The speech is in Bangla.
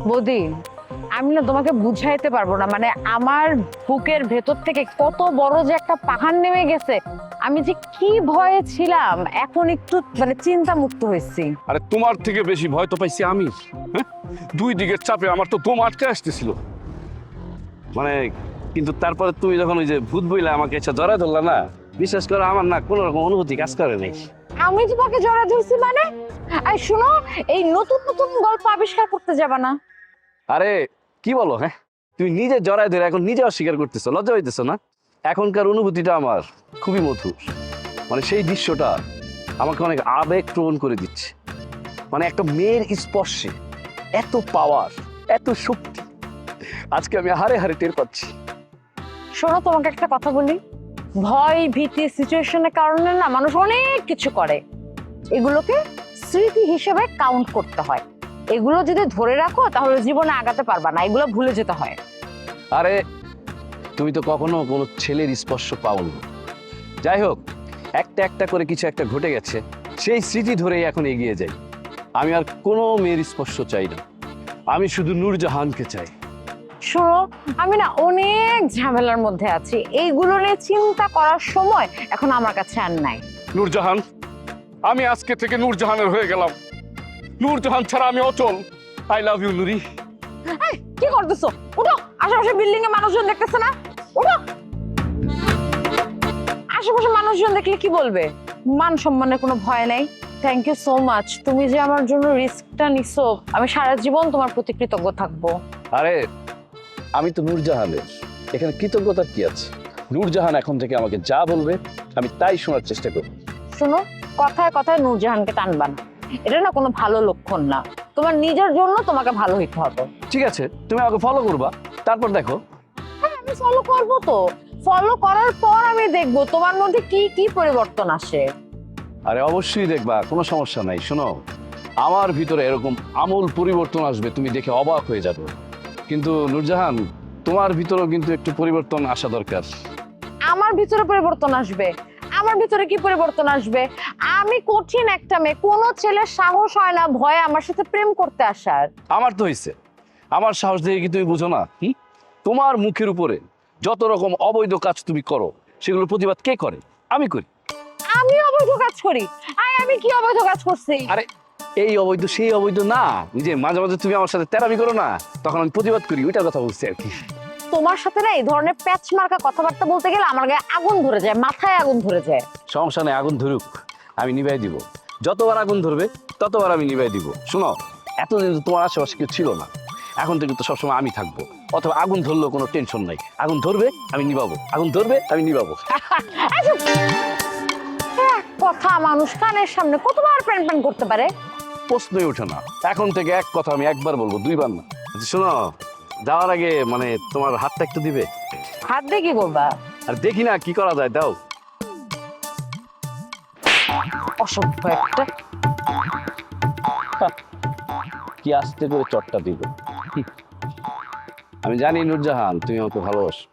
বৌদি, আমি না তোমাকে বুঝাইতে পারবো না, মানে আমার বুকের ভেতর থেকে কত বড় যে একটা পাহাড় নেমে গেছে। আমি যে কি ভয়ে ছিলাম, এখন একটু মানে চিন্তা মুক্ত হয়েছি। আরে তোমার থেকে বেশি ভয় তো পাইছি আমি। হ্যাঁ, দুই দিকের চাপে আমার তো দম আটকে আসতেছিল। মানে কিন্তু তারপরে তুমি যখন ওই যে ভূত বইলা আমাকে এসে জড়ায় ধরলা না, বিশেষ করে আমার না কোনো রকম অনুভূতি কাজ করে নাই। আমি তোমাকে জড়া ধরছি মানে? আর শুনো, এই নতুন নতুন গল্প আবিষ্কার করতে যাবা না। আরে কি বলো, হ্যাঁ তুমি নিজে জড়ায় ধরে এখন নিজে অস্বীকার করতেছো, লজ্জা হইতেছো না? এখনকার অনুভূতিটা আমার খুবই মধুর। মানে সেই দৃশ্যটা আমাকে অনেক আবেগ প্রবণ করে দিচ্ছে। মানে একটা মেয়ের স্পর্শে এত পাওয়ার, এত শক্তি আজকে আমি হারে হারে টের পাচ্ছি। শোনো, তোমাকে একটা কথা বলি, ভয় ভীতি সিচুয়েশনের কারণে না মানুষ অনেক কিছু করে। এগুলোকে স্মৃতি হিসেবে কাউন্ট করতে হয়। এগুলো যদি ধরে রাখো তাহলে জীবনে আগাতে পারবা না, এগুলো ভুলে যেতে হয়। আরে তুমি তো কখনো কোনো ছেলের স্পর্শ পাওনি। যাই হোক, একটা একটা করে কিছু একটা ঘটে গেছে, সেই স্মৃতি ধরেই এখন এগিয়ে যাই। আমি আর কোনো মেয়ের স্পর্শ চাই না, আমি শুধু নূরজাহানকে চাই। শোনো, আমি না অনেক ঝামেলার মধ্যে আছি, এইগুলো নিয়ে চিন্তা করার সময় এখন আমার কাছে আর নাই। নূরজাহান, আমি আজকে থেকে নূরজাহানের হয়ে গেলাম। নূরজাহান ছাড়া আমি অচল। আই লাভ ইউ নুরি। এই, কি করতেছো? উঠো, আশেপাশে বিল্ডিং এ মানুষজন দেখতেছে না? উঠো। আশেপাশে মানুষজন দেখলে কি বলবে? মান সম্মানের কোনো ভয় নাই। থ্যাংক ইউ সো মাচ, তুমি যে আমার জন্য রিস্কটা নিছো, আমি সারা জীবন তোমার প্রতি কৃতজ্ঞ থাকবো। আরে আমি তো নূরজাহানের, এখানে কৃতজ্ঞতার কি আছে? নূরজাহান এখন থেকে আমাকে যা বলবে আমি তাই শোনার চেষ্টা করব। শোনো, কথায় কথায় নূরজাহানকে টানবা না, এটা না কোনো ভালো লক্ষণ না। তোমার নিজের জন্য তোমাকে ভালো হইতে হবে। ঠিক আছে, তুমি আমাকে ফলো করবা, তারপর দেখো। হ্যাঁ, আমি ফলো করবো তো। ফলো করার পর আমি দেখবো তোমার মধ্যে কি কি পরিবর্তন আসে। আরে অবশ্যই দেখবা, কোনো সমস্যা নাই। শোনো, আমার ভিতরে এরকম আমূল পরিবর্তন আসবে, তুমি দেখে অবাক হয়ে যাবে। কিন্তু নূরজাহান, তোমার ভিতরেও কিন্তু একটু পরিবর্তন আসা দরকার। আমার ভিতরে পরিবর্তন আসবে? আমার ভিতরে কি পরিবর্তন আসবে? আমি কঠিন একটা মেয়ে, কোনো ছেলের সাহস হয় না ভয়ে আমার সাথে প্রেম করতে আসার। আমার তো হয়েছে, আমার সাহস দেখে কি তুমি বুঝো না? তোমার মুখের উপরে যত রকম অবৈধ কাজ তুমি করো, সেগুলোর প্রতিবাদ কে করে? আমি করি। আমি অবৈধ কাজ করি? আমি কি অবৈধ কাজ করছি? আরে এই অবৈধ সেই অবৈধ না, যে মাঝে মাঝে তুমি আমার সাথে তেরামি করো না, তখন আমি প্রতিবাদ করি, ওইটার কথা বলছি আর কি। তোমার সাথে না এই ধরনের প্যাচ মার্কা কথাবার্তা বলতে গেলে আমার গায়ে আগুন ধরে যায়, মাথায় আগুন ধরে যায়। সমস্যা নেই, আগুন ধরুক, আমি নিভাই দিব। যতবার আগুন ধরবে ততবার আমি নিভাই দিব। শোনো, এতদিন তো তোমার আশেপাশে কেউ ছিল না, এখন থেকে তো সবসময় আমি থাকবো। অথবা আগুন ধরলেও কোনো টেনশন নাই, আগুন ধরবে আমি নিভাবো, আগুন ধরবে আমি নিভাবো। কথা মানুষ কানের সামনে কতবার প্যান প্যান করতে পারে? প্রশ্নই ওঠে না। এখন থেকে এক কথা আমি একবার বলবো, দুইবার না। আচ্ছা শোনো, যাওয়ার আগে মানে তোমার হাতটা একটু দিবে? হাত দিয়ে কি করবা? আর দেখি না কি করা যায়, দাও। অসভ্য একটা। কি আস্তে করে চটটা দিব। আমি জানি নূরজাহান তুমি আমাকে ভালোবাসো।